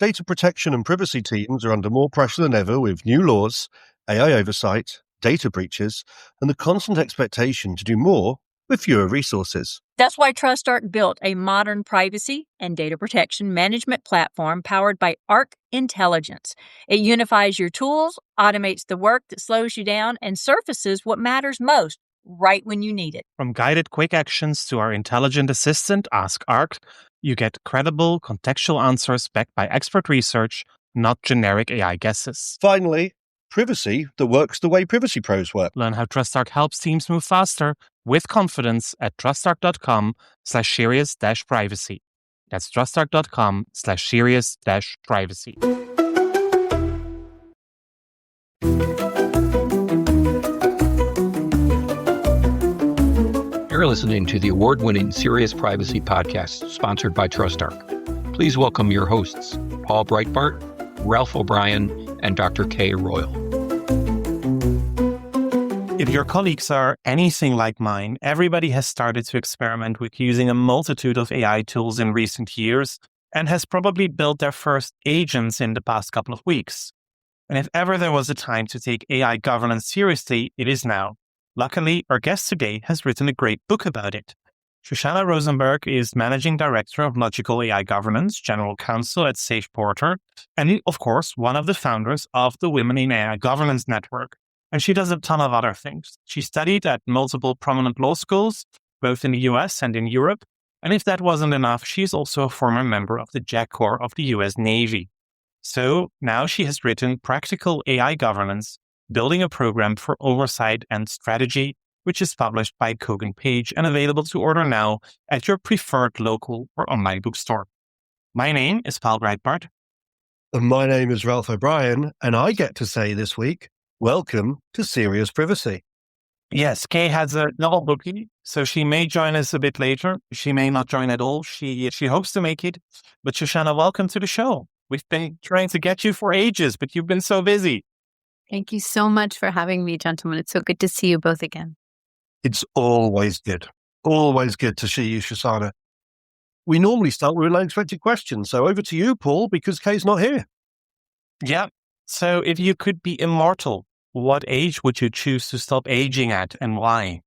Data protection and privacy teams are under more pressure than ever with new laws, AI oversight, data breaches, and the constant expectation to do more with fewer resources. That's why TrustArc built a modern privacy and data protection management platform powered by Arc Intelligence. It unifies your tools, automates the work that slows you down, and surfaces what matters most right when you need it. From guided quick actions to our intelligent assistant, Ask Arc, you get credible, contextual answers backed by expert research, not generic AI guesses. Finally, privacy that works the way privacy pros work. Learn how TrustArc helps teams move faster with confidence at trustarc.com/serious-privacy. That's trustarc.com/serious-privacy. You're listening to the award-winning Serious Privacy podcast sponsored by TrustArc. Please welcome your hosts, Paul Breitbart, Ralph O'Brien, and Dr. Kay Royal. If your colleagues are anything like mine, everybody has started to experiment with using a multitude of AI tools in recent years and has probably built their first agents in the past couple of weeks. And if ever there was a time to take AI governance seriously, it is now. Luckily, our guest today has written a great book about it. Shoshana Rosenberg is Managing Director of Logical AI Governance, General Counsel at Sage Porter, and of course, one of the founders of the Women in AI Governance Network. And she does a ton of other things. She studied at multiple prominent law schools, both in the US and in Europe. And if that wasn't enough, she's also a former member of the JAG Corps of the US Navy. So now she has written Practical AI Governance, Building a Program for Oversight and Strategy, which is published by Kogan Page and available to order now at your preferred local or online bookstore. My name is Paul Breitbart. And my name is Ralph O'Brien, and I get to say this week, welcome to Serious Privacy. Yes, Kay has a novel booking, so she may join us a bit later. She may not join at all. She hopes to make it. But Shoshana, welcome to the show. We've been trying to get you for ages, but you've been so busy. Thank you so much for having me, gentlemen. It's so good to see you both again. It's always good to see you, Shoshana. We normally start with an unexpected question, so over to you, Paul, because Kay's not here. Yeah. So if you could be immortal, what age would you choose to stop aging at and why?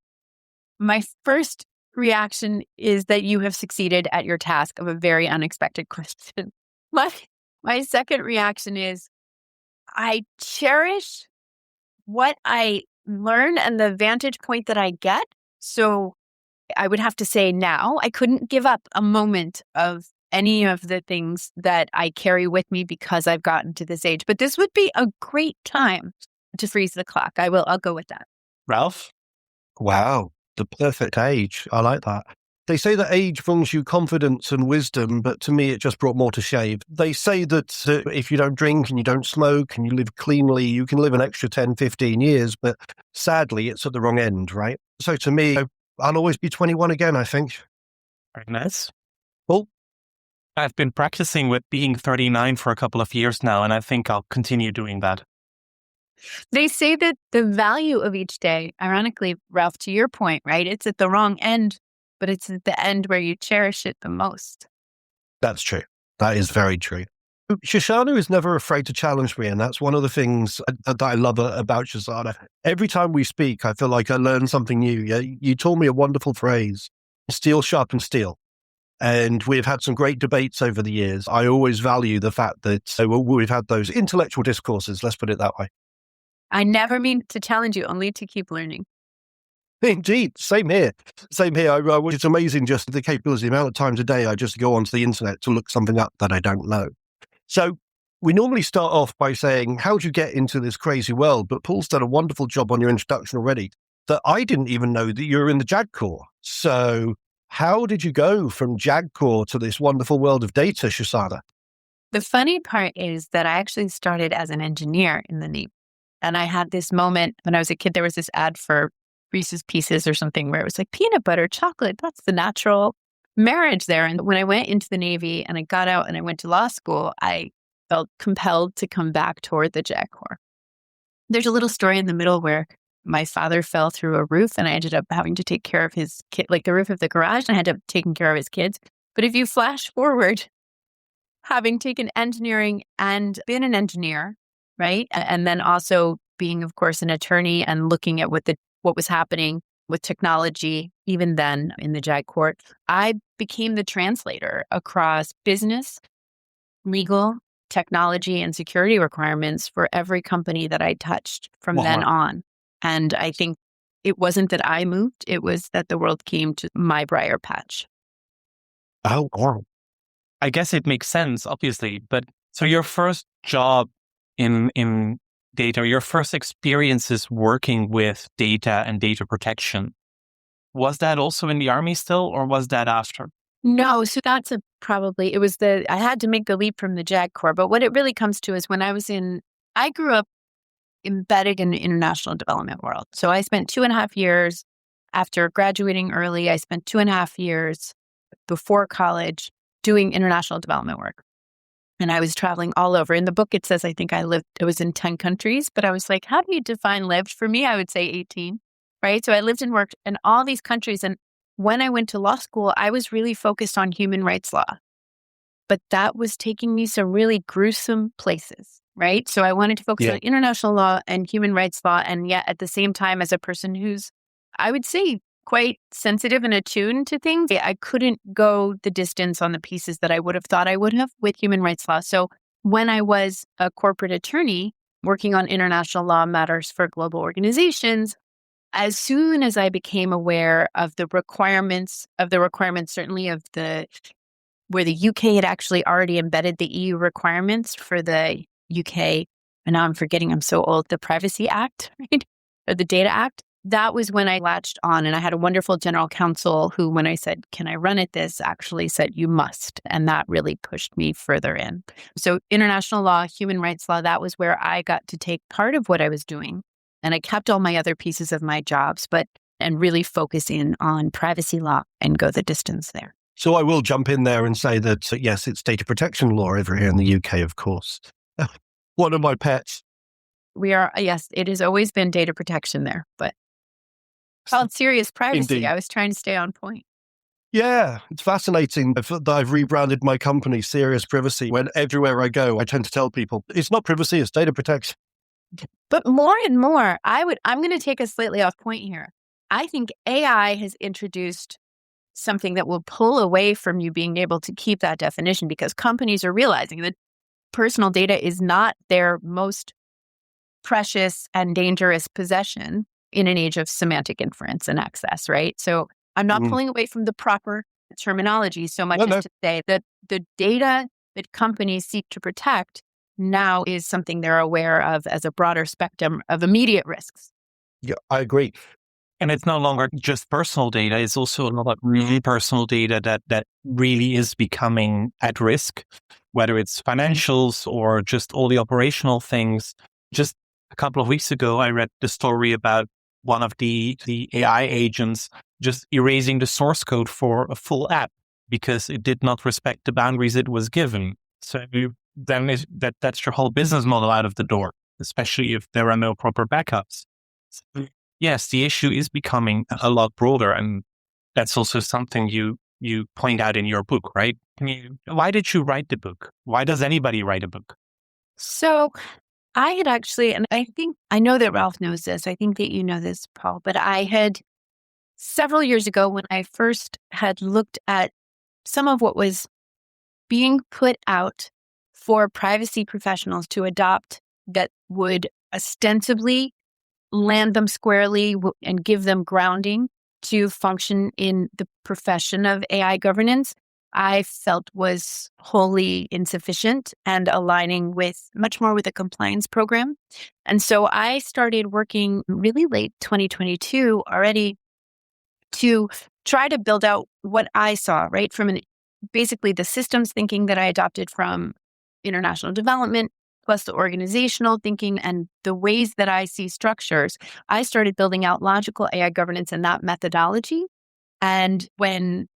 My first reaction is that you have succeeded at your task of a very unexpected question. My second reaction is I cherish what I learn and the vantage point that I get. So I would have to say now I couldn't give up a moment of any of the things that I carry with me because I've gotten to this age. But this would be a great time to freeze the clock. I'll go with that. Ralph? Wow, the perfect age. I like that. They say that age brings you confidence and wisdom, but to me, it just brought more to shame. They say that if you don't drink and you don't smoke and you live cleanly, you can live an extra 10, 15 years, but sadly, it's at the wrong end, right? So to me, I'll always be 21 again, I think. Very nice. Paul? I've been practicing with being 39 for a couple of years now, and I think I'll continue doing that. They say that the value of each day, ironically, Ralph, to your point, right? It's at the wrong end, but it's at the end where you cherish it the most. That's true. That is very true. Shoshana is never afraid to challenge me, and that's one of the things that I love about Shoshana. Every time we speak, I feel like I learn something new. You taught me a wonderful phrase, steel sharpens steel. And we've had some great debates over the years. I always value the fact that we've had those intellectual discourses, let's put it that way. I never mean to challenge you, only to keep learning. Indeed. Same here. It's amazing just the capability, the amount of times a day I just go onto the internet to look something up that I don't know. So we normally start off by saying, how do you get into this crazy world? But Paul's done a wonderful job on your introduction already that I didn't even know that you were in the JAG Corps. So how did you go from JAG Corps to this wonderful world of data, Shoshana? The funny part is that I actually started as an engineer in the Navy. And I had this moment when I was a kid, there was this ad for Reese's Pieces or something where it was like peanut butter, chocolate. That's the natural marriage there. And when I went into the Navy and I got out and I went to law school, I felt compelled to come back toward the JAG Corps. There's a little story in the middle where my father fell through a roof and I ended up having to take care of his kid, like the roof of the garage, and I had to take care of his kids. But if you flash forward having taken engineering and been an engineer, right? And then also being, of course, an attorney and looking at what was happening with technology, even then in the JAG court, I became the translator across business, legal, technology, and security requirements for every company that I touched from then on. And I think it wasn't that I moved, it was that the world came to my briar patch. Oh, wow. I guess it makes sense, obviously. But so your first job in data, your first experiences working with data and data protection, was that also in the Army still, or was that after? No, so that's I had to make the leap from the JAG Corps. But what it really comes to is when I grew up embedded in the international development world. So I spent 2.5 years after graduating early. I spent 2.5 years before college doing international development work. And I was traveling all over. In the book, it says, I think it was in 10 countries, but I was like, how do you define lived? For me, I would say 18, right? So I lived and worked in all these countries. And when I went to law school, I was really focused on human rights law. But that was taking me some really gruesome places, right? So I wanted to focus on international law and human rights law. And yet at the same time, as a person who's, I would say, quite sensitive and attuned to things, I couldn't go the distance on the pieces that I would have thought I would have with human rights law. So when I was a corporate attorney working on international law matters for global organizations, as soon as I became aware of the requirements, certainly of where the UK had actually already embedded the EU requirements for the UK, and now I'm forgetting, I'm so old, the Privacy Act, right? Or the Data Act. That was when I latched on, and I had a wonderful general counsel who, when I said, can I run at this, actually said, you must. And that really pushed me further in. So international law, human rights law, that was where I got to take part of what I was doing. And I kept all my other pieces of my jobs, and really focus in on privacy law and go the distance there. So I will jump in there and say that, yes, it's data protection law over here in the UK, of course. One of my pets. Yes, it has always been data protection there, but called serious privacy. Indeed. I was trying to stay on point. Yeah, it's fascinating that I've rebranded my company Serious Privacy when everywhere I go, I tend to tell people it's not privacy, it's data protection. But more and more, I'm going to take a slightly off point here. I think AI has introduced something that will pull away from you being able to keep that definition, because companies are realizing that personal data is not their most precious and dangerous possession in an age of semantic inference and access, right? So I'm not pulling away from the proper terminology so much as to say that the data that companies seek to protect now is something they're aware of as a broader spectrum of immediate risks. Yeah, I agree. And it's no longer just personal data. It's also a lot of really personal data that really is becoming at risk, whether it's financials or just all the operational things. Just a couple of weeks ago, I read the story about one of the AI agents just erasing the source code for a full app because it did not respect the boundaries it was given. So then that's your whole business model out of the door, especially if there are no proper backups. So, yes, the issue is becoming a lot broader, and that's also something you point out in your book, right? Why did you write the book? Why does anybody write a book? So I had actually, and I know that Ralph knows this, I think that you know this, Paul, but I had several years ago when I first had looked at some of what was being put out for privacy professionals to adopt that would ostensibly land them squarely and give them grounding to function in the profession of AI governance, I felt was wholly insufficient and aligning much more with a compliance program. And so I started working really late 2022 already to try to build out what I saw, right? From basically the systems thinking that I adopted from international development, plus the organizational thinking and the ways that I see structures. I started building out logical AI governance and that methodology. And when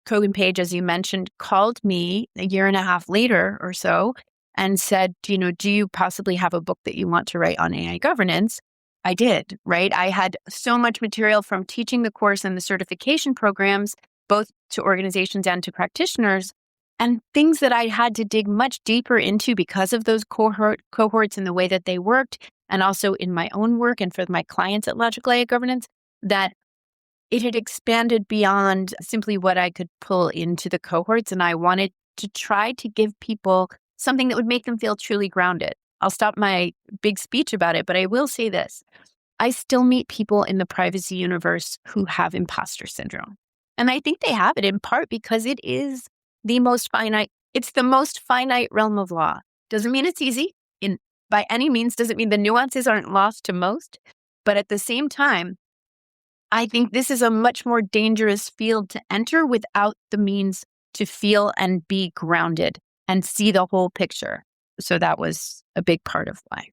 Kogan Page, as you mentioned, called me a year and a half later or so and said, do you possibly have a book that you want to write on AI governance? I did, right? I had so much material from teaching the course and the certification programs, both to organizations and to practitioners. And things that I had to dig much deeper into because of those cohorts and the way that they worked, and also in my own work and for my clients at Logical AI Governance, that it had expanded beyond simply what I could pull into the cohorts. And I wanted to try to give people something that would make them feel truly grounded. I'll stop my big speech about it, but I will say this. I still meet people in the privacy universe who have imposter syndrome. And I think they have it in part because it is the most finite. It's the most finite realm of law. Doesn't mean it's easy. By any means, doesn't mean the nuances aren't lost to most. But at the same time, I think this is a much more dangerous field to enter without the means to feel and be grounded and see the whole picture. So that was a big part of why.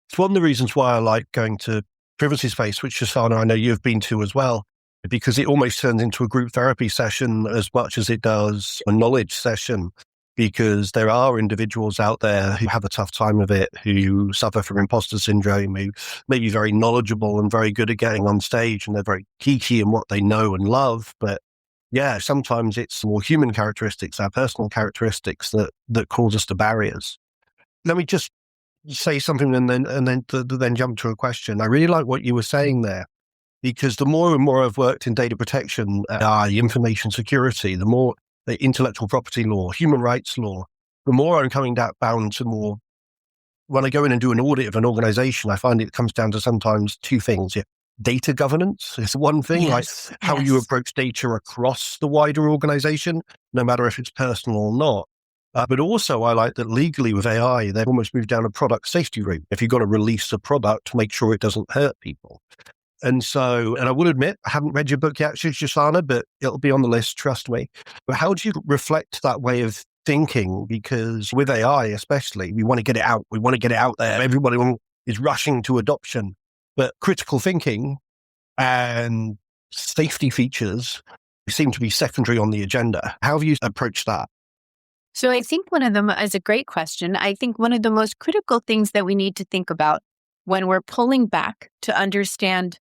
It's one of the reasons why I like going to Privacy Space, which Shoshana, I know you've been to as well, because it almost turns into a group therapy session as much as it does a knowledge session, because there are individuals out there who have a tough time of it, who suffer from imposter syndrome, who may be very knowledgeable and very good at getting on stage, and they're very geeky in what they know and love. But yeah, sometimes it's more human characteristics, our personal characteristics that cause us to barriers. Let me just say something and then jump to a question. I really like what you were saying there, because the more and more I've worked in data protection, information security, the more the intellectual property law, human rights law, the more I'm coming bound to more. When I go in and do an audit of an organization, I find it comes down to sometimes two things. Yeah. Data governance is one thing, like how you approach data across the wider organization, no matter if it's personal or not. But also I like that legally with AI, they've almost moved down a product safety route. If you've got to release a product, make sure it doesn't hurt people. And I will admit, I haven't read your book yet, Shoshana, but it'll be on the list, trust me. But how do you reflect that way of thinking? Because with AI especially, we want to get it out. We want to get it out there. Everybody is rushing to adoption. But critical thinking and safety features seem to be secondary on the agenda. How have you approached that? So I think one of them is a great question. I think one of the most critical things that we need to think about when we're pulling back to understand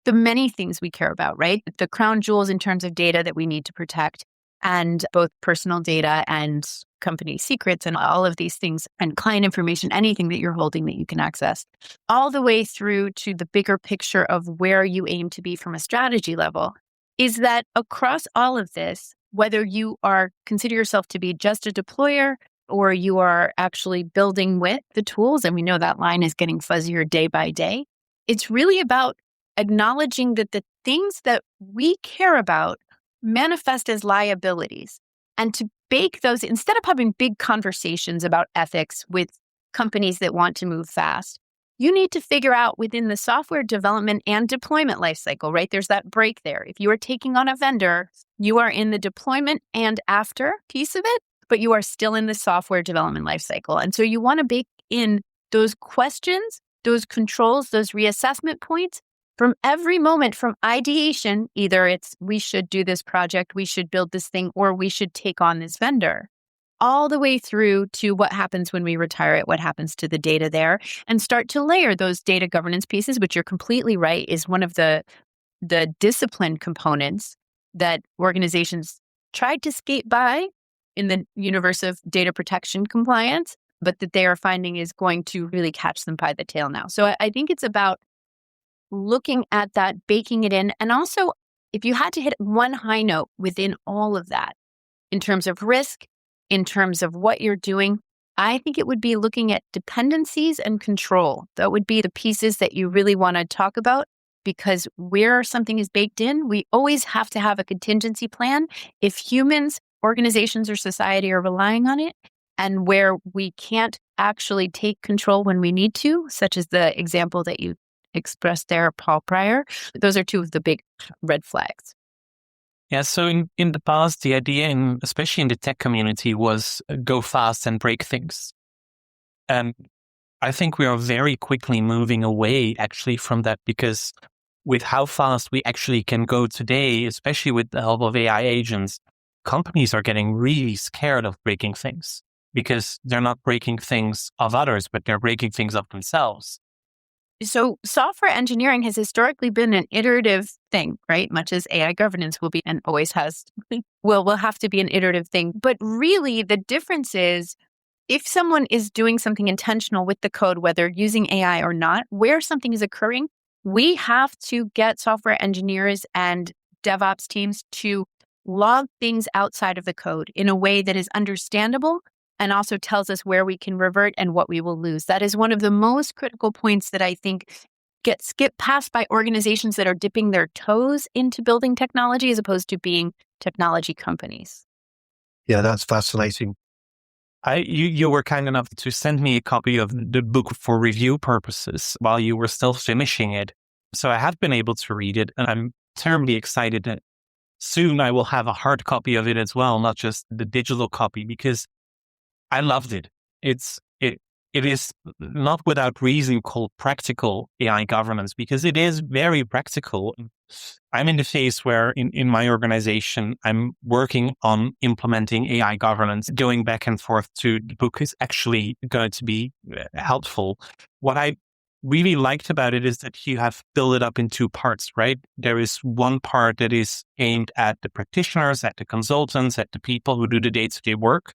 the many things we care about, right? The crown jewels in terms of data that we need to protect, and both personal data and company secrets and all of these things, and client information, anything that you're holding that you can access, all the way through to the bigger picture of where you aim to be from a strategy level, is that across all of this, whether you consider yourself to be just a deployer or you are actually building with the tools, and we know that line is getting fuzzier day by day, it's really about acknowledging that the things that we care about manifest as liabilities, and to bake those, instead of having big conversations about ethics with companies that want to move fast, you need to figure out within the software development and deployment lifecycle, right? There's that break there. If you are taking on a vendor, you are in the deployment and after piece of it, but you are still in the software development lifecycle. And so you want to bake in those questions, those controls, those reassessment points from every moment, from ideation. Either it's we should do this project, we should build this thing, or we should take on this vendor, all the way through to what happens when we retire it, what happens to the data there, and start to layer those data governance pieces, which you're completely right is one of the discipline components that organizations tried to skate by in the universe of data protection compliance, but that they are finding is going to really catch them by the tail now. So I think it's about looking at that, baking it in. And also, if you had to hit one high note within all of that, in terms of risk, in terms of what you're doing, I think it would be looking at dependencies and control. That would be the pieces that you really want to talk about, because where something is baked in, we always have to have a contingency plan if humans, organizations, or society are relying on it. And where we can't actually take control when we need to, such as the example that you expressed there, Paul Pryor, those are two of the big red flags. Yeah, so in the past, the idea, especially in the tech community, was go fast and break things. And I think we are very quickly moving away actually from that, because with how fast we actually can go today, especially with the help of AI agents, companies are getting really scared of breaking things, because they're not breaking things of others, but they're breaking things of themselves. So software engineering has historically been an iterative thing, right? Much as AI governance will be and always has, will have to be an iterative thing. But really the difference is if someone is doing something intentional with the code, whether using AI or not, where something is occurring, we have to get software engineers and DevOps teams to log things outside of the code in a way that is understandable and also tells us where we can revert and what we will lose. That is one of the most critical points that I think gets skipped past by organizations that are dipping their toes into building technology as opposed to being technology companies. Yeah, that's fascinating. You were kind enough to send me a copy of the book for review purposes while you were still finishing it. So I have been able to read it, and I'm terribly excited that soon I will have a hard copy of it as well, not just the digital copy, because I loved it. It is not without reason called practical AI governance, because it is very practical. I'm in the phase where in my organization, I'm working on implementing AI governance. Going back and forth to the book is actually going to be helpful. What I really liked about it is that you have built it up in two parts, right? There is one part that is aimed at the practitioners, at the consultants, at the people who do the day-to-day work.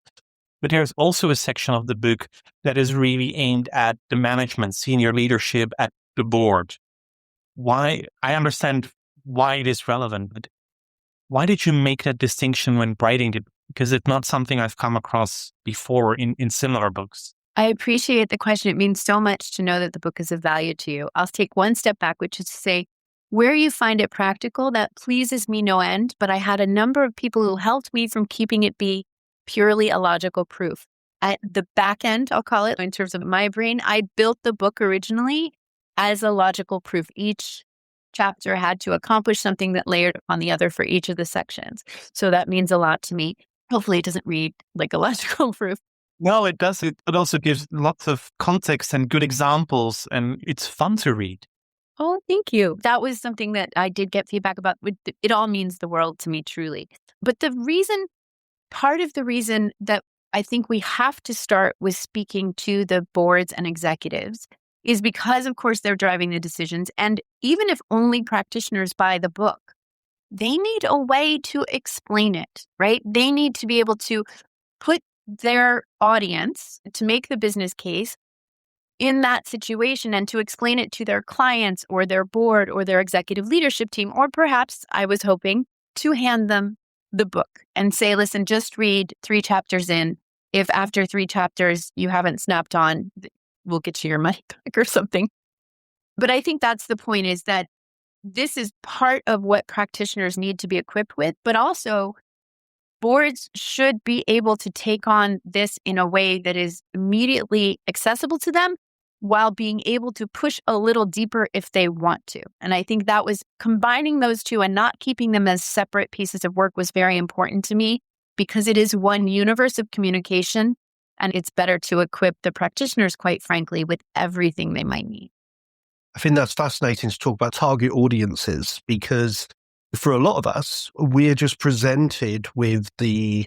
But there's also a section of the book that is really aimed at the management, senior leadership, at the board. Why? I understand why it is relevant, but why did you make that distinction when writing it? Because it's not something I've come across before in similar books. I appreciate the question. It means so much to know that the book is of value to you. I'll take one step back, which is to say, where you find it practical, that pleases me no end, but I had a number of people who helped me from keeping it be purely a logical proof. At the back end, I'll call it, in terms of my brain, I built the book originally as a logical proof. Each chapter had to accomplish something that layered on the other for each of the sections. So that means a lot to me. Hopefully it doesn't read like a logical proof. No, it does. It also gives lots of context and good examples, and it's fun to read. Oh, thank you. That was something that I did get feedback about. It all means the world to me, truly. But part of the reason that I think we have to start with speaking to the boards and executives is because, of course, they're driving the decisions. And even if only practitioners buy the book, they need a way to explain it, right? They need to be able to put their audience, to make the business case in that situation and to explain it to their clients or their board or their executive leadership team, or perhaps I was hoping to hand them the book and say, listen, just read 3 chapters in. If after 3 chapters you haven't snapped on, we'll get you your money back or something. But I think that's the point, is that this is part of what practitioners need to be equipped with, but also boards should be able to take on this in a way that is immediately accessible to them while being able to push a little deeper if they want to. And I think that was combining those two and not keeping them as separate pieces of work was very important to me, because it is one universe of communication, and it's better to equip the practitioners, quite frankly, with everything they might need. I think that's fascinating to talk about target audiences, because for a lot of us, we're just presented with the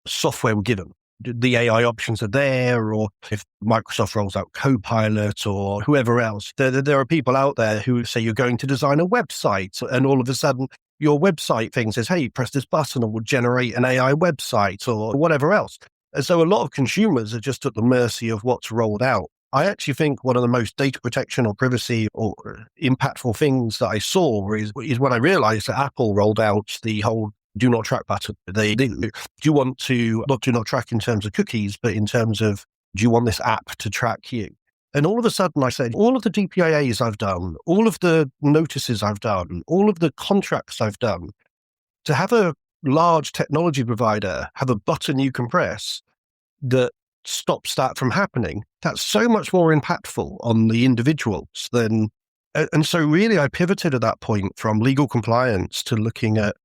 software we're given. The AI options are there, or if Microsoft rolls out Copilot or whoever else, there are people out there who say you're going to design a website, and all of a sudden your website thing says, hey, press this button and we'll generate an AI website or whatever else. And so a lot of consumers are just at the mercy of what's rolled out. I actually think one of the most data protection or privacy or impactful things that I saw is when I realized that Apple rolled out the whole do not track button. They do you want to not do not track in terms of cookies, but in terms of, do you want this app to track you? And all of a sudden I said, all of the DPIAs I've done, all of the notices I've done, all of the contracts I've done, to have a large technology provider have a button you can press that stops that from happening, that's so much more impactful on the individuals than. And so really I pivoted at that point from legal compliance to looking at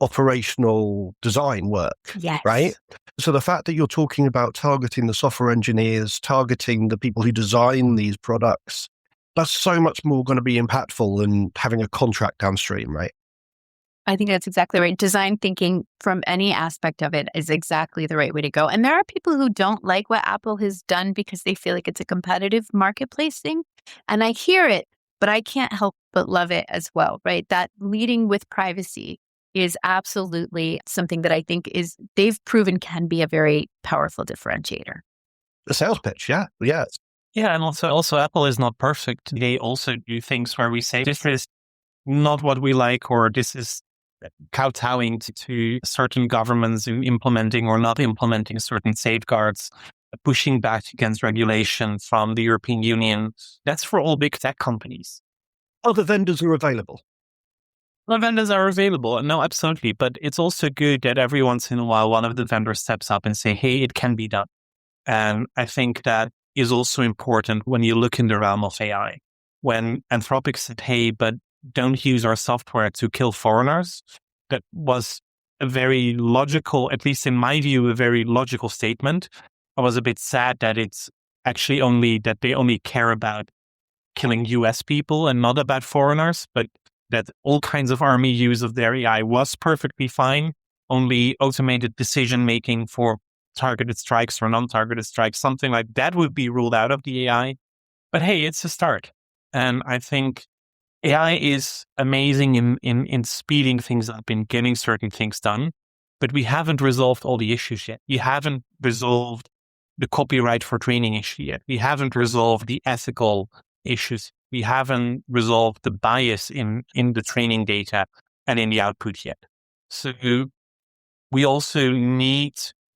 operational design work, yes. Right? So the fact that you're talking about targeting the software engineers, targeting the people who design these products, that's so much more going to be impactful than having a contract downstream, right? I think that's exactly right. Design thinking from any aspect of it is exactly the right way to go. And there are people who don't like what Apple has done because they feel like it's a competitive marketplace thing. And I hear it, but I can't help but love it as well, right? That leading with privacy is absolutely something that I think they've proven can be a very powerful differentiator. The sales pitch, yeah. Yeah, and also Apple is not perfect. They also do things where we say, this is not what we like, or this is kowtowing to certain governments in implementing or not implementing certain safeguards, pushing back against regulation from the European Union. That's for all big tech companies. Other vendors are available. Other vendors are available. No, absolutely. But it's also good that every once in a while, one of the vendors steps up and say, hey, it can be done. And I think that is also important when you look in the realm of AI. When Anthropic said, hey, but don't use our software to kill foreigners, that was a very logical, at least in my view, a very logical statement. I was a bit sad that it's actually that they only care about killing US people and not about foreigners, but that all kinds of army use of their AI was perfectly fine. Only automated decision-making for targeted strikes or non-targeted strikes, something like that would be ruled out of the AI. But hey, it's a start. And I think AI is amazing in speeding things up, in getting certain things done. But we haven't resolved all the issues yet. We haven't resolved the copyright for training issue yet. We haven't resolved the ethical issues. We haven't resolved the bias in the training data and in the output yet. So we also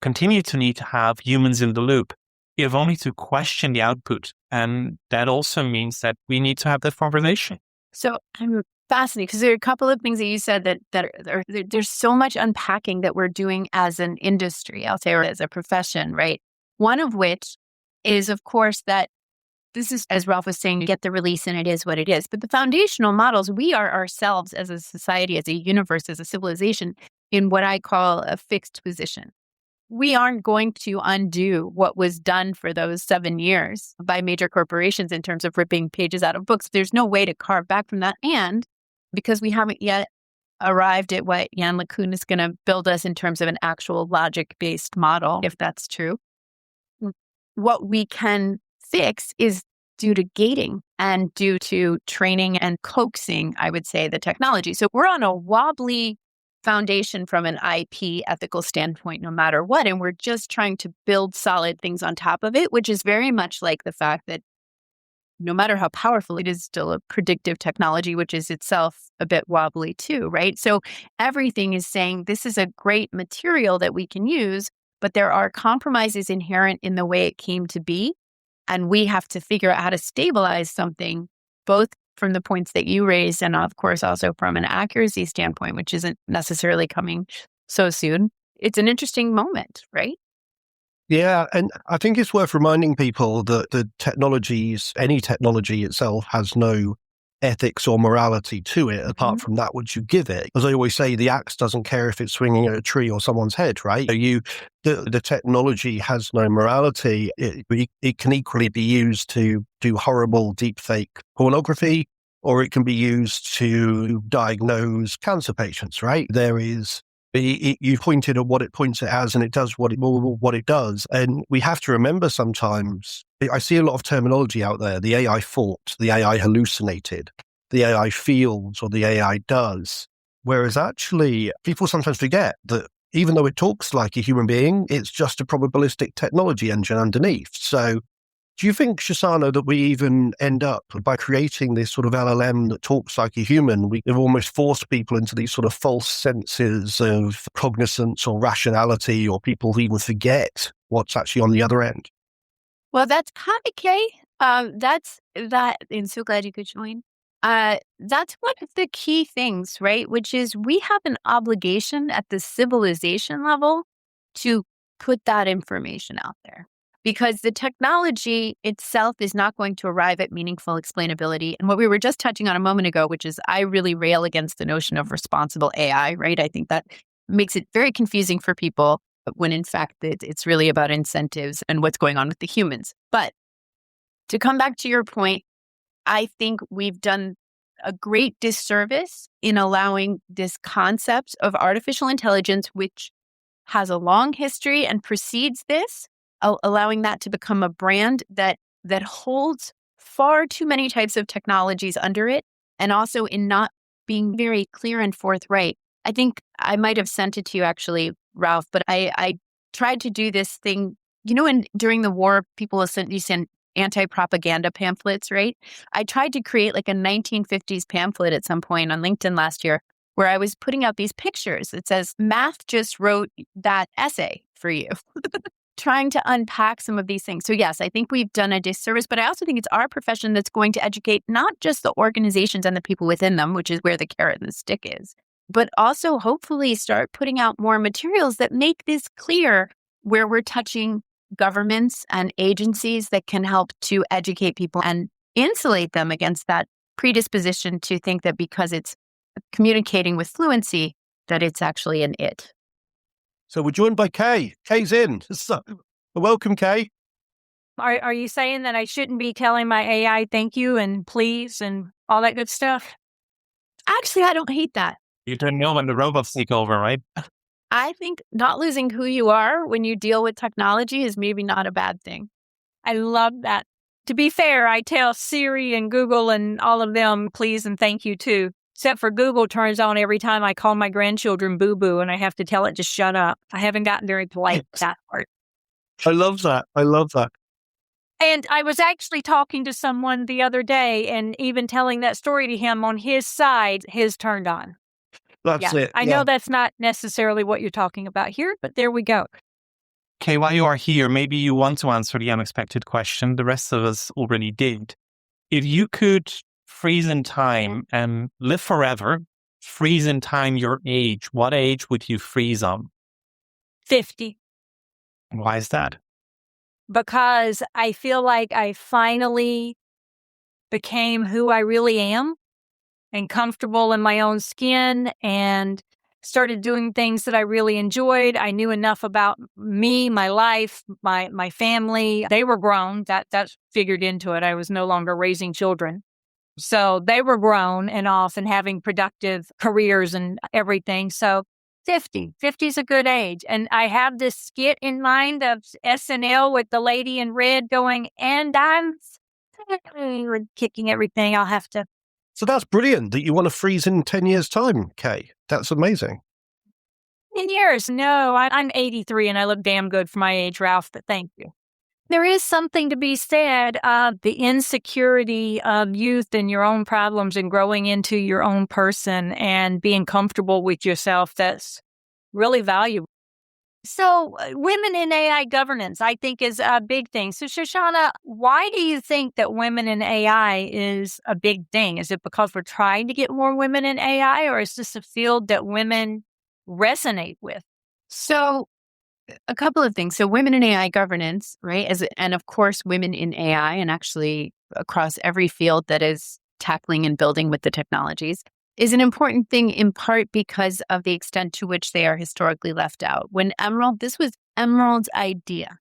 continue to need to have humans in the loop, if only to question the output. And that also means that we need to have that conversation. So I'm fascinated because there are a couple of things that you said that there's so much unpacking that we're doing as an industry, I'll say, or as a profession, right? One of which is, of course, that this is, as Ralph was saying, you get the release and it is what it is. But the foundational models, we are ourselves as a society, as a universe, as a civilization, in what I call a fixed position. We aren't going to undo what was done for those 7 years by major corporations in terms of ripping pages out of books. There's no way to carve back from that. And because we haven't yet arrived at what Jan LeCun is going to build us in terms of an actual logic-based model, if that's true, what we can fix is due to gating and due to training and coaxing, I would say, the technology. So we're on a wobbly foundation from an IP ethical standpoint, no matter what. And we're just trying to build solid things on top of it, which is very much like the fact that no matter how powerful it is, still a predictive technology, which is itself a bit wobbly too, right? So everything is saying this is a great material that we can use, but there are compromises inherent in the way it came to be. And we have to figure out how to stabilize something, both from the points that you raised, and of course, also from an accuracy standpoint, which isn't necessarily coming so soon. It's an interesting moment, right? Yeah, and I think it's worth reminding people that the technologies, any technology itself, has no ethics or morality to it, apart from that which you give it. As I always say, the axe doesn't care if it's swinging at a tree or someone's head, right? So the technology has no morality. It can equally be used to do horrible deepfake pornography, or it can be used to diagnose cancer patients, right? You pointed at what it points it as, and it does what it does. And we have to remember sometimes, I see a lot of terminology out there, the AI thought, the AI hallucinated, the AI feels, or the AI does. Whereas actually, people sometimes forget that even though it talks like a human being, it's just a probabilistic technology engine underneath. So do you think, Shoshana, that we even end up by creating this sort of LLM that talks like a human, we've almost forced people into these sort of false senses of cognizance or rationality, or people even forget what's actually on the other end? Well, that's okay. I'm so glad you could join. That's one of the key things, right? Which is we have an obligation at the civilization level to put that information out there. Because the technology itself is not going to arrive at meaningful explainability. And what we were just touching on a moment ago, which is I really rail against the notion of responsible AI, right? I think that makes it very confusing for people when in fact it's really about incentives and what's going on with the humans. But to come back to your point, I think we've done a great disservice in allowing this concept of artificial intelligence, which has a long history and precedes this, allowing that to become a brand that holds far too many types of technologies under it, and also in not being very clear and forthright. I think I might have sent it to you actually, Ralph, but I tried to do this thing, during the war, people sent anti-propaganda pamphlets, right? I tried to create like a 1950s pamphlet at some point on LinkedIn last year where I was putting out these pictures. It says, math just wrote that essay for you. Trying to unpack some of these things. So yes, I think we've done a disservice, but I also think it's our profession that's going to educate not just the organizations and the people within them, which is where the carrot and the stick is, but also hopefully start putting out more materials that make this clear, where we're touching governments and agencies that can help to educate people and insulate them against that predisposition to think that because it's communicating with fluency, that it's actually an it. So we're joined by Kay. Kay's in. So, welcome, Kay. Are you saying that I shouldn't be telling my AI thank you and please and all that good stuff? Actually, I don't hate that. You don't know when the robots take over, right? I think not losing who you are when you deal with technology is maybe not a bad thing. I love that. To be fair, I tell Siri and Google and all of them please and thank you too. Except for Google turns on every time I call my grandchildren boo-boo and I have to tell it to shut up. I haven't gotten very polite with that part. I love that. And I was actually talking to someone the other day and even telling that story to him on his side, his turned on. That's it. I know that's not necessarily what you're talking about here, but there we go. Okay, while you are here, maybe you want to answer the unexpected question. The rest of us already did. If you could freeze in time and live forever, freeze in time your age, what age would you freeze on? 50. Why is that? Because I feel like I finally became who I really am and comfortable in my own skin and started doing things that I really enjoyed. I knew enough about me, my life, my family. They were grown. That figured into it. I was no longer raising children. So they were grown and off and having productive careers and everything. So 50 is a good age. And I have this skit in mind of SNL with the lady in red going, and I'm kicking everything. I'll have to. So that's brilliant that you want to freeze in 10 years' time, Kay. That's amazing. 10 years. No, I'm 83 and I look damn good for my age, Ralph, but thank you. There is something to be said of the insecurity of youth and your own problems and growing into your own person and being comfortable with yourself. That's really valuable. So women in AI governance, I think, is a big thing. So Shoshana, why do you think that women in AI is a big thing? Is it because we're trying to get more women in AI, or is this a field that women resonate with? So a couple of things. So women in AI governance, right? And of course, women in AI, and actually across every field that is tackling and building with the technologies, is an important thing in part because of the extent to which they are historically left out. This was Emerald's idea,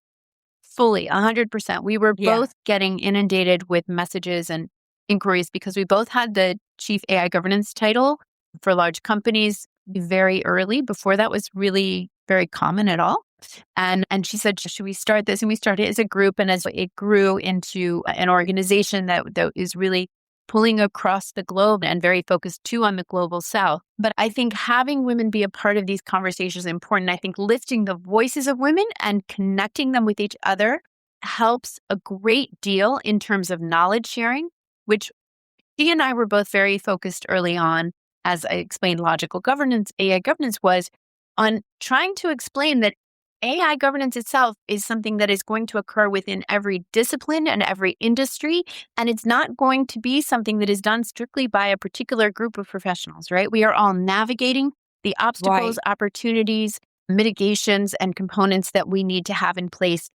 fully, 100%. We were both getting inundated with messages and inquiries because we both had the chief AI governance title for large companies very early, before that was really very common at all. And she said, should we start this? And we started as a group. And as it grew into an organization that is really pulling across the globe and very focused too on the global south. But I think having women be a part of these conversations is important. I think lifting the voices of women and connecting them with each other helps a great deal in terms of knowledge sharing, which he and I were both very focused early on, as I explained logical governance, AI governance was, on trying to explain that AI governance itself is something that is going to occur within every discipline and every industry. And it's not going to be something that is done strictly by a particular group of professionals, right? We are all navigating the obstacles, opportunities, mitigations, and components that we need to have in place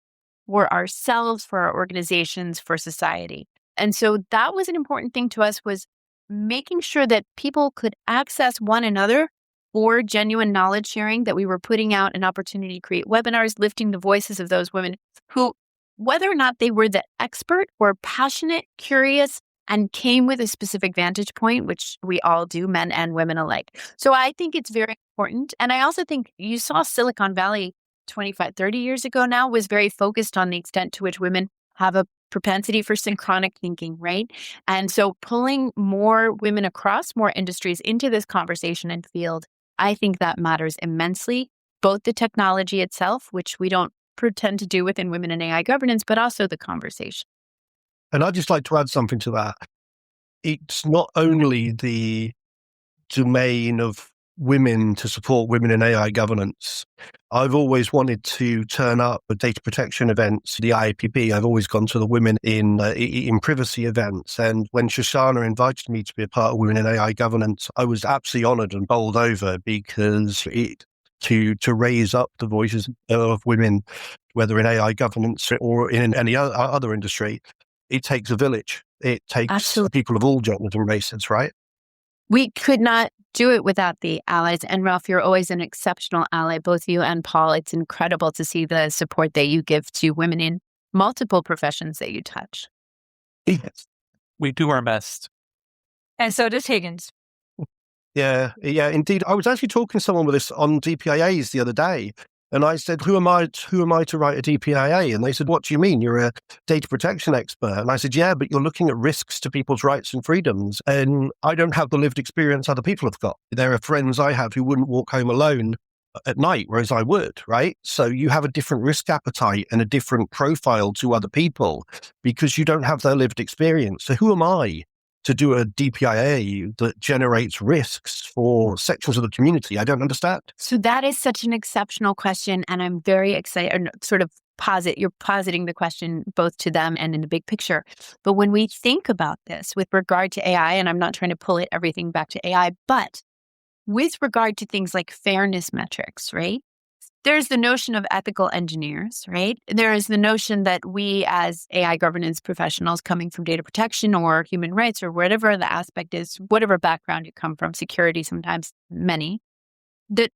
for ourselves, for our organizations, for society. And so that was an important thing to us, was making sure that people could access one another for genuine knowledge sharing, that we were putting out an opportunity to create webinars, lifting the voices of those women who, whether or not they were the expert, were passionate, curious, and came with a specific vantage point, which we all do, men and women alike. So I think it's very important. And I also think you saw Silicon Valley 25, 30 years ago now was very focused on the extent to which women have a propensity for synchronic thinking, right? And so pulling more women across more industries into this conversation and field, I think that matters immensely, both the technology itself, which we don't pretend to do within Women in AI Governance, but also the conversation. And I'd just like to add something to that. It's not only the domain of women to support women in AI governance. I've always wanted to turn up at data protection events, the IAPP. I've always gone to the women in privacy events. And when Shoshana invited me to be a part of Women in AI Governance, I was absolutely honored and bowled over because to raise up the voices of women, whether in AI governance or in any other industry, it takes a village. It takes Absolutely. people of all genders and races, right? We could not do it without the allies. And Ralph, you're always an exceptional ally, both you and Paul. It's incredible to see the support that you give to women in multiple professions that you touch. Yes. We do our best. And so does Higgins. Yeah, indeed. I was actually talking to someone with this on DPIAs the other day, and I said, "Who am I to write a DPIA?" And they said, "What do you mean? You're a data protection expert?" And I said, "Yeah, but you're looking at risks to people's rights and freedoms, and I don't have the lived experience other people have got. There are friends I have who wouldn't walk home alone at night, whereas I would, right? So you have a different risk appetite and a different profile to other people because you don't have their lived experience. So who am I to do a DPIA that generates risks for sections of the community? I don't understand." So that is such an exceptional question. And I'm very excited, and sort of you're positing the question both to them and in the big picture. But when we think about this with regard to AI, and I'm not trying to pull everything back to AI, but with regard to things like fairness metrics, right? There's the notion of ethical engineers, right? There is the notion that we as AI governance professionals coming from data protection or human rights or whatever the aspect is, whatever background you come from, security, sometimes many, that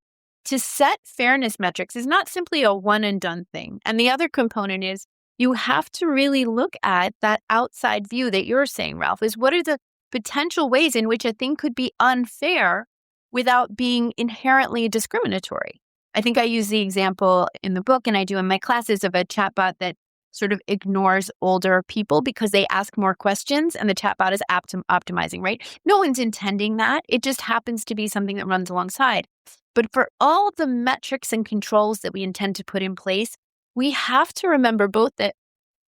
to set fairness metrics is not simply a one and done thing. And the other component is you have to really look at that outside view that you're saying, Ralph, is what are the potential ways in which a thing could be unfair without being inherently discriminatory. I think I use the example in the book, and I do in my classes, of a chatbot that sort of ignores older people because they ask more questions and the chatbot is optimizing, right? No one's intending that. It just happens to be something that runs alongside. But for all the metrics and controls that we intend to put in place, we have to remember both that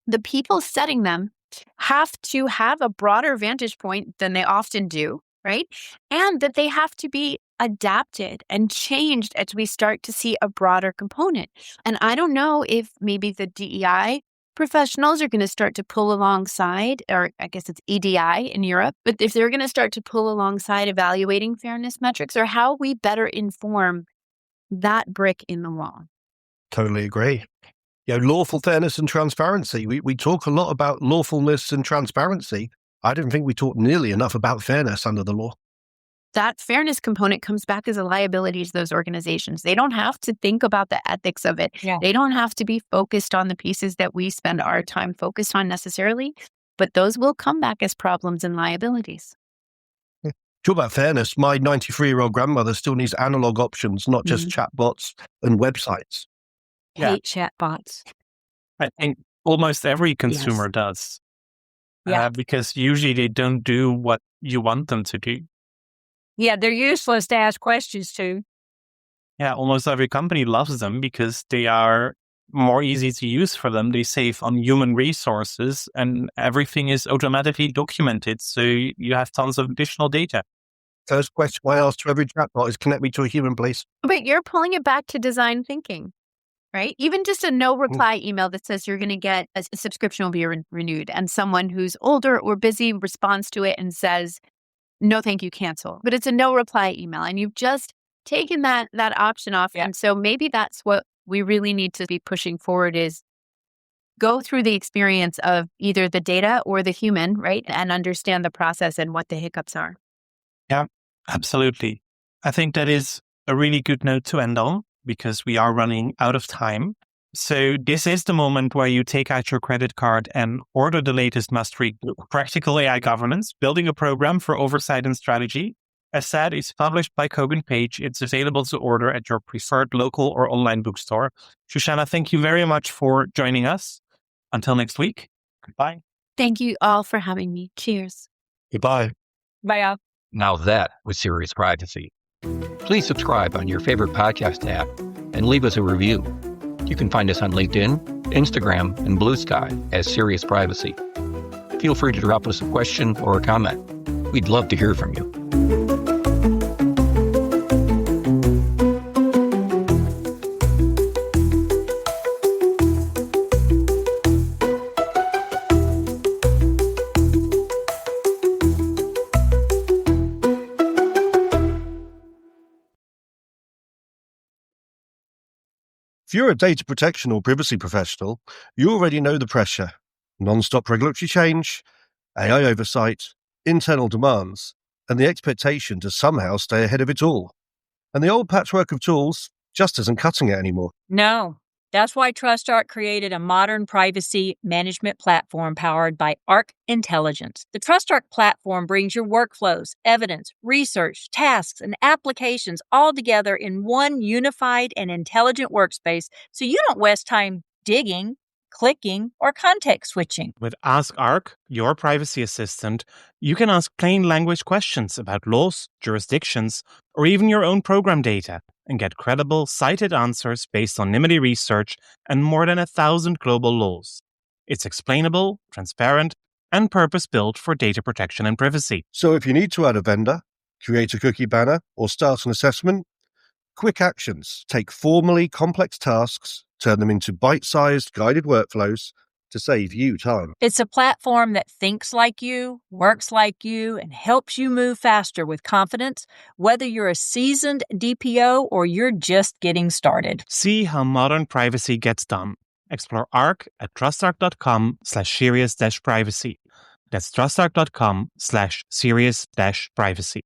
the people setting them have to have a broader vantage point than they often do, right? And that they have to be adapted and changed as we start to see a broader component. And I don't know if maybe the DEI professionals are going to start to pull alongside, or I guess it's EDI in Europe, but if they're going to start to pull alongside evaluating fairness metrics, or how we better inform that brick in the wall. Totally agree. Lawful fairness and transparency. We talk a lot about lawfulness and transparency. I don't think we talk nearly enough about fairness under the law. That fairness component comes back as a liability to those organizations. They don't have to think about the ethics of it. Yeah. They don't have to be focused on the pieces that we spend our time focused on necessarily, but those will come back as problems and liabilities. Talk about fairness. My 93-year-old grandmother still needs analog options, not just chatbots and websites. Hate chatbots. I think almost every consumer does. Yeah. Because usually they don't do what you want them to do. Yeah, they're useless to ask questions to. Yeah, almost every company loves them because they are more easy to use for them. They save on human resources and everything is automatically documented. So you have tons of additional data. First question I ask to every chatbot is, connect me to a human, please. But you're pulling it back to design thinking, right? Even just a no reply email that says you're going to get a subscription will be renewed, and someone who's older or busy responds to it and says, "No, thank you, cancel." But it's a no reply email, and you've just taken that option off. Yeah. And so maybe that's what we really need to be pushing forward, is go through the experience of either the data or the human, right? And understand the process and what the hiccups are. Yeah, absolutely. I think that is a really good note to end on because we are running out of time. So this is the moment where you take out your credit card and order the latest must-read book, Practical AI Governance, Building a Program for Oversight and Strategy. As said, it's published by Kogan Page. It's available to order at your preferred local or online bookstore. Shoshana, thank you very much for joining us. Until next week. Goodbye. Thank you all for having me. Cheers. Goodbye. Bye, y'all. Now that was serious privacy. Please subscribe on your favorite podcast app and leave us a review. You can find us on LinkedIn, Instagram, and Blue Sky as Serious Privacy. Feel free to drop us a question or a comment. We'd love to hear from you. If you're a data protection or privacy professional, you already know the pressure. Non-stop regulatory change, AI oversight, internal demands, and the expectation to somehow stay ahead of it all. And the old patchwork of tools just isn't cutting it anymore. No, that's why TrustArc created a modern privacy management platform powered by Arc Intelligence. The TrustArc platform brings your workflows, evidence, research, tasks, and applications all together in one unified and intelligent workspace so you don't waste time digging, clicking, or context switching. With Ask Arc, your privacy assistant, you can ask plain language questions about laws, jurisdictions, or even your own program data and get credible, cited answers based on NIMBY research and more than 1,000 global laws. It's explainable, transparent, and purpose-built for data protection and privacy. So if you need to add a vendor, create a cookie banner, or start an assessment, quick actions take formally complex tasks, turn them into bite-sized guided workflows to save you time. It's a platform that thinks like you, works like you, and helps you move faster with confidence, whether you're a seasoned DPO or you're just getting started. See how modern privacy gets done. Explore Arc at trustarc.com/serious-privacy. That's trustarc.com/serious-privacy.